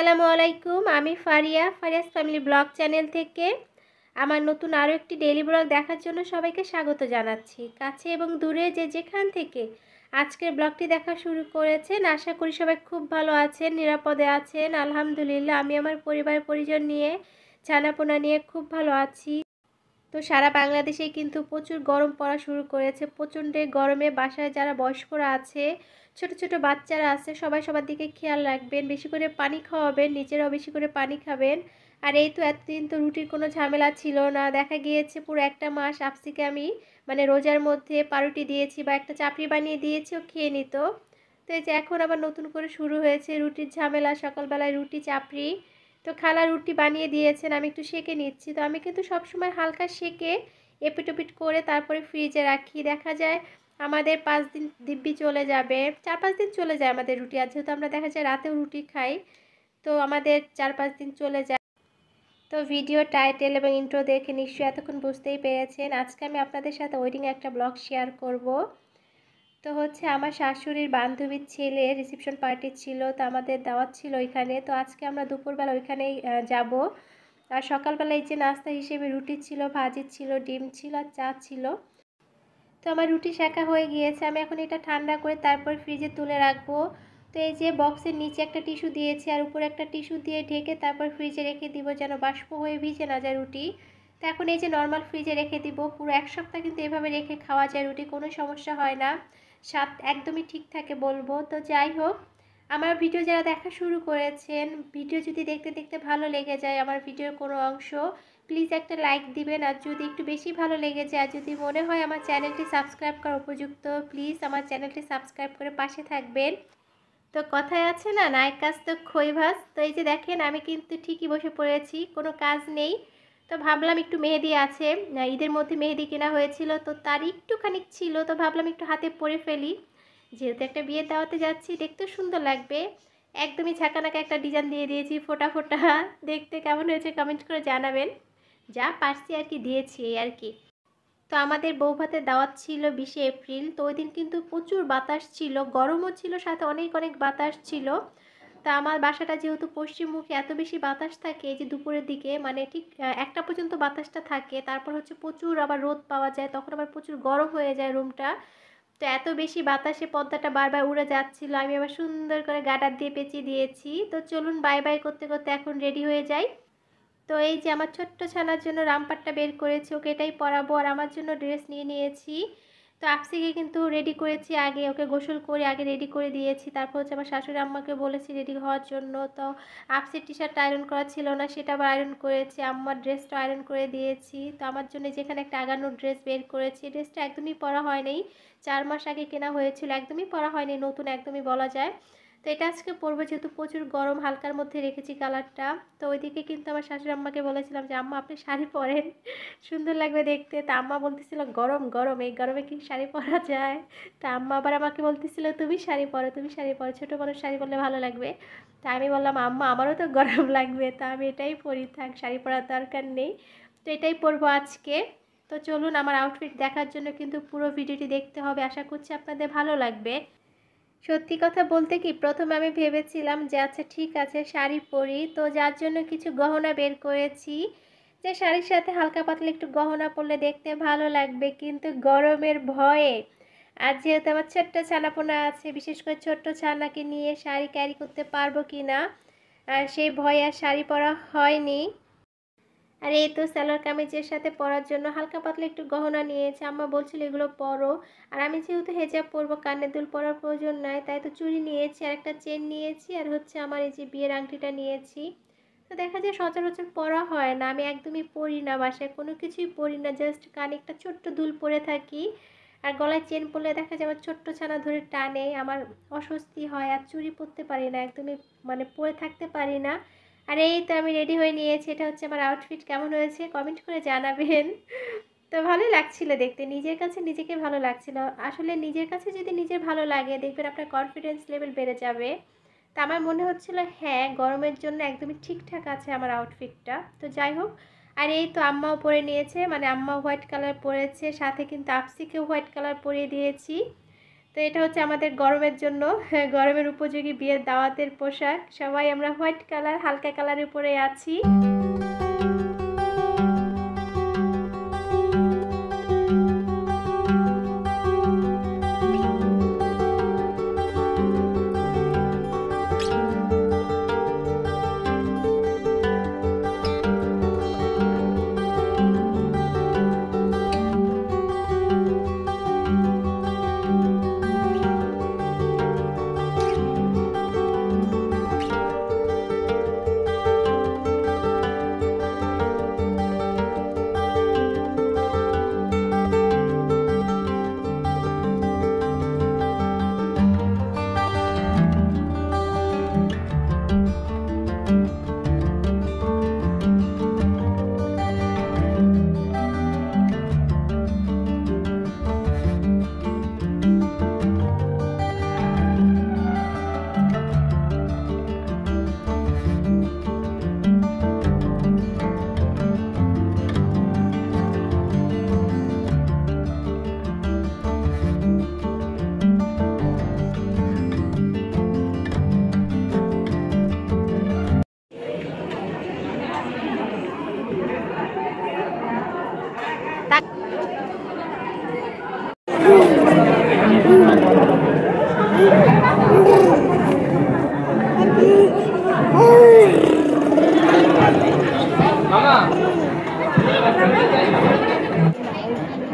আসসালামু আলাইকুম। আমি ফারিয়াস ফ্যামিলি ব্লগ চ্যানেল থেকে আমার নতুন আরও একটি ডেইলি ব্লগ দেখার জন্য সবাইকে স্বাগত জানাচ্ছি। কাছে এবং দূরে যে যেখান থেকে আজকের ব্লগটি দেখা শুরু করেছেন, আশা করি সবাই খুব ভালো আছেন, নিরাপদে আছেন। আলহামদুলিল্লাহ, আমি আমার পরিবার পরিজন নিয়ে, ছানাপোনা নিয়ে খুব ভালো আছি। তো সারা বাংলাদেশেই কিন্তু প্রচুর গরম পড়া শুরু করেছে। প্রচণ্ড গরমে বাসায় যারা বয়স্করা আছে, ছোট ছোট বাচ্চারা আছে, সবাই সবার দিকে খেয়াল রাখবেন, বেশি করে পানি খাওয়াবেন, নিজেরাও বেশি করে পানি খাবেন। আর এই তো এতদিন তো রুটির কোনো ঝামেলা ছিল না, দেখা গিয়েছে পুরো একটা মাস আপসিকে আমি রোজার মধ্যে পাউরুটি দিয়েছি বা একটা চাপড়ি বানিয়ে দিয়েছি, ও খেয়ে নিত। তো এই যে এখন আবার নতুন করে শুরু হয়েছে রুটির ঝামেলা, সকালবেলায় রুটি চাপড়ি। তো খালা রুটি বানিয়ে দিয়েছেন, আমি একটু সেঁকে নিচ্ছি। তো আমি কিন্তু সবসময় হালকা সেঁকে এপিট ওপিট করে তারপরে ফ্রিজে রাখি। দেখা যায় আমাদের 5 দিন দিব্যি চলে যাবে, 4-5 দিন চলে যায় আমাদের রুটি। আর যেহেতু আমরা দেখা যায় রাতেও রুটি খাই, তো আমাদের 4-5 দিন চলে যায়। তো ভিডিও টাইটেল এবং ইন্ট্রো দেখে নিশ্চয়ই এতক্ষণ বুঝতেই পেরেছেন আজকে আমি আপনাদের সাথে ওয়েডিং একটা ব্লগ শেয়ার করব। তো হচ্ছে আমার শাশুড়ির বান্ধবীর ছেলে রিসেপশন পার্টি ছিল, তো আমাদের দাওয়াত ছিল ওইখানে। তো আজকে আমরা দুপুরবেলা ওইখানেই যাব। আর সকালবেলা এই যে নাস্তা হিসেবে রুটি ছিল, ভাজি ছিল, ডিম ছিল আর চা ছিল। তো আমার রুটি সেঁকা হয়ে গিয়েছে, আমি এখন এটা ঠান্ডা করে তারপর ফ্রিজে তুলে রাখবো। তো এই যে বক্সের নিচে একটা টিস্যু দিয়েছি আর উপরে একটা টিস্যু দিয়ে ঢেকে তারপর ফ্রিজে রেখে দিব, যেন বাষ্প হয়ে ভিজে না যায় রুটি। তো এখন এই যে নর্মাল ফ্রিজে রেখে দিব, পুরো 1 সপ্তাহ কিন্তু এভাবে রেখে খাওয়া যায় রুটি, কোনো সমস্যা হয় না, স্বাদ একদমই ঠিক থাকে বলবো। তো যাই হোক, আমার ভিডিও যারা দেখা শুরু করেছেন, ভিডিও যদি দেখতে দেখতে ভালো লেগে যায় আমার ভিডিওর কোনো অংশ, প্লিজ একটা লাইক দিবেন। আর যদি একটু বেশি ভালো লেগে যায়, আর যদি মনে হয় আমার চ্যানেলটি সাবস্ক্রাইব করা উপযুক্ত, প্লিজ আমার চ্যানেলটি সাবস্ক্রাইব করে পাশে থাকবেন। তো কথায় আছে না, নায়ক কাজ তো খই ভাজ। তো এই যে দেখেন আমি কিন্তু ঠিকই বসে পড়েছি, কোনো কাজ নেই। তো ভাবলাম একটু মেহেদি আছে, ঈদের মধ্যে মেহেদি কেনা হয়েছিল, তো তার একটুখানি ছিল, তো ভাবলাম একটু হাতে পরে ফেলি। যেহেতু একটা বিয়ের দাওয়াতে যাচ্ছি, দেখতে সুন্দর লাগবে। একদমই ঝাঁকানাকা একটা ডিজাইন দিয়ে দিয়েছি, ফোটা ফোটা। দেখতে কেমন হয়েছে কমেন্ট করে জানাবেন। যা পারছি আর কি দিয়েছি, এই আর কি। তো আমাদের বৌভাতের দাওয়াত ছিল 20শে এপ্রিল। তো ওই দিন কিন্তু প্রচুর বাতাস ছিল, গরমও ছিল, সাথে অনেক অনেক বাতাস ছিল। তা আমার বাসাটা যেহেতু পশ্চিমমুখী, এত বেশি বাতাস থাকে যে দুপুরের দিকে, ঠিক 1টা পর্যন্ত বাতাসটা থাকে, তারপর হচ্ছে প্রচুর আবার রোদ পাওয়া যায়, তখন আবার প্রচুর গরম হয়ে যায় রুমটা। তো এত বেশি বাতাসে পর্দাটা বারবার উড়ে যাচ্ছিল, আমি আবার সুন্দর করে গার্ডার দিয়ে পেঁচিয়ে দিয়েছি। তো চলুন বাই বাই করতে করতে এখন রেডি হয়ে যাই। তো এই যে আমার ছোট্ট ছানার জন্য রামপাটটা বের করেছি, ওকে এটাই পরাবো। আর আমার জন্য ড্রেস নিয়ে নিয়েছি। তো আপসিকে কিন্তু রেডি করেছি আগে, ওকে গোসল করে আগে রেডি করে দিয়েছি। তারপর হচ্ছে আমার শাশুড়ি আম্মাকে বলেছি রেডি হওয়ার জন্য। তো আপসির টি শার্টটা আয়রন করা ছিল না, সেটা আবার আয়রন করেছি। আম্মার ড্রেসটা আয়রন করে দিয়েছি। তো আমার জন্য যেখানে একটা আগানোর ড্রেস বের করেছি, ড্রেসটা একদমই পরা হয়নি, 4 মাস আগে কেনা হয়েছিল, একদমই পরা হয়নি, নতুন একদমই বলা যায়। তো এটা আজকে পরবো, যেহেতু প্রচুর গরম, হালকার মধ্যে রেখেছি কালারটা। তো ওইদিকে কিন্তু আমার শাশুড়ি আম্মাকে বলেছিলাম যে আম্মা আপনি শাড়ি পরেন, সুন্দর লাগবে দেখতে। তা আম্মা বলতেছিল গরম গরম, এই গরমে কি শাড়ি পরা যায়? তা আম্মা আবার আমাকে বলতেছিল তুমি শাড়ি পরো, তুমি শাড়ি পরো, ছোটো মানুষ শাড়ি পরলে ভালো লাগবে। তা আমি বললাম আম্মা আমারও তো গরম লাগবে, তা আমি এটাই পরি, থাক শাড়ি পরার দরকার নেই। তো এটাই পরবো আজকে। তো চলুন, আমার আউটফিট দেখার জন্য কিন্তু পুরো ভিডিওটি দেখতে হবে, আশা করছি আপনাদের ভালো লাগবে। সত্যি কথা বলতে কি, প্রথমে আমি ভেবেছিলাম যে আচ্ছা ঠিক আছে শাড়ি পরি, তো যার জন্য কিছু গহনা বের করেছি, যে শাড়ির সাথে হালকা পাতলা একটু গহনা পরলে দেখতে ভালো লাগবে। কিন্তু গরমের ভয়ে, আর যেহেতু আমার ছোট্ট ছানাপোনা আছে, বিশেষ করে ছোট্ট ছানাকে নিয়ে শাড়ি ক্যারি করতে পারবো কি না, আর সেই ভয়ে আর শাড়ি পরা হয়নি। আর এই তো সালোয়ার কামিজের সাথে পরার জন্য হালকা পাতলা একটু গহনা নিয়েছে, আম্মা বলছিল এগুলো পরো। আর আমি যেহেতু হেজাব পরবো, কানের দুল পরার প্রয়োজন নাই, তাই তো চুড়ি নিয়েছি আর একটা চেন নিয়েছি, আর হচ্ছে আমার এই যে বিয়ের আংটিটা নিয়েছি। তো দেখা যায় সচরাচর পরা হয় না, আমি একদমই পরি না, বাসায় কোনো কিছুই পরি না, জাস্ট কানে একটা ছোট্ট দুল পরে থাকি। আর গলায় চেন পরলে দেখা যায় আমার ছোট্ট ছানা ধরে টানে, আমার অস্বস্তি হয়, আর চুড়ি পরতে পারি না একদমই, পরে থাকতে পারি না। আর এই তো আমি রেডি হয়ে নিয়েছি, এটা হচ্ছে আমার আউটফিট। কেমন হয়েছে কমেন্ট করে জানাবেন। তো ভালোই লাগছিল দেখতে, নিজের কাছে নিজেকে ভালো লাগছিল। আসলে নিজের কাছে যদি নিজের ভালো লাগে, দেখবেন আপনার কনফিডেন্স লেভেল বেড়ে যাবে। তা আমার মনে হচ্ছিল হ্যাঁ, গরমের জন্য একদমই ঠিকঠাক আছে আমার আউটফিটটা। তো যাই হোক, আর এই তো আম্মাও পরে নিয়েছে, আম্মা হোয়াইট কালার পরেছে, সাথে কিন্তু আপসিকেও হোয়াইট কালার পরিয়ে দিয়েছি। তো এটা হচ্ছে আমাদের গরমের জন্য গরমের উপযোগী বিয়ের দাওয়াতের পোশাক। সবাই আমরা হোয়াইট কালার হালকা কালারের উপরে আছি।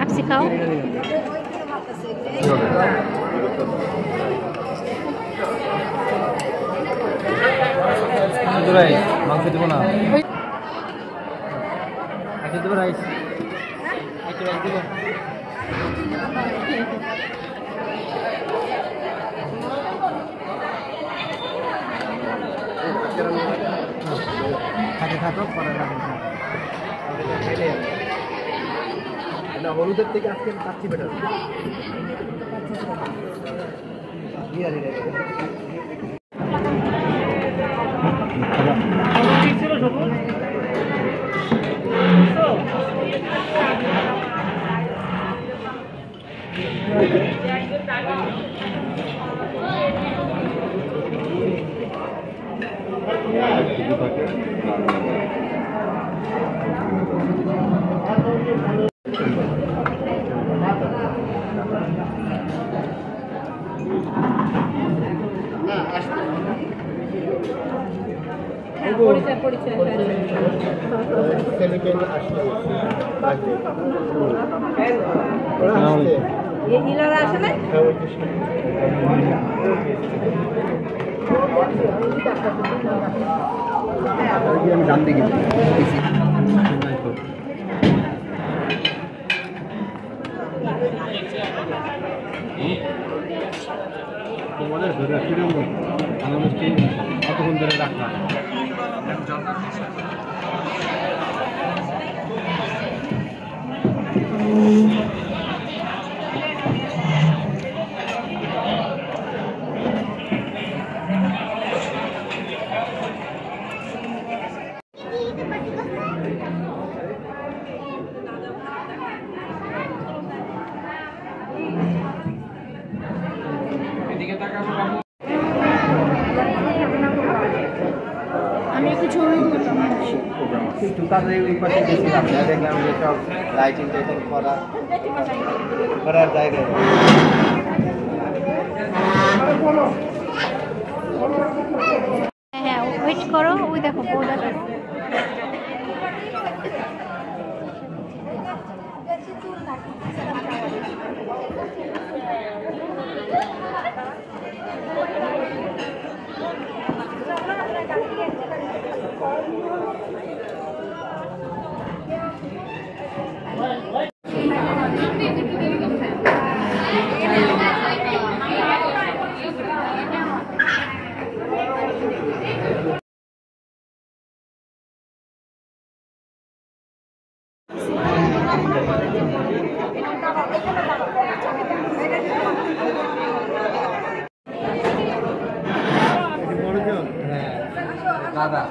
आप सिखाओ। মাংস দেবো না, দেবো রাইস, দেবো হলুদের থেকে আজকে কাচ্চি বেটার দাম দেখি তোমাদের ধরে কিরকম মিষ্টি কতক্ষণ ধরে রাখলাম আমি একটু ছবি তুলতাম। একটু তাড়াতাড়ি ওই পাশে গেছিলাম, দেখলাম যে সব লাইটিং টাইটিং করার জায়গায় হ্যাঁ ওয়েট করো, ওই দেখো পৌঁছা। দাদা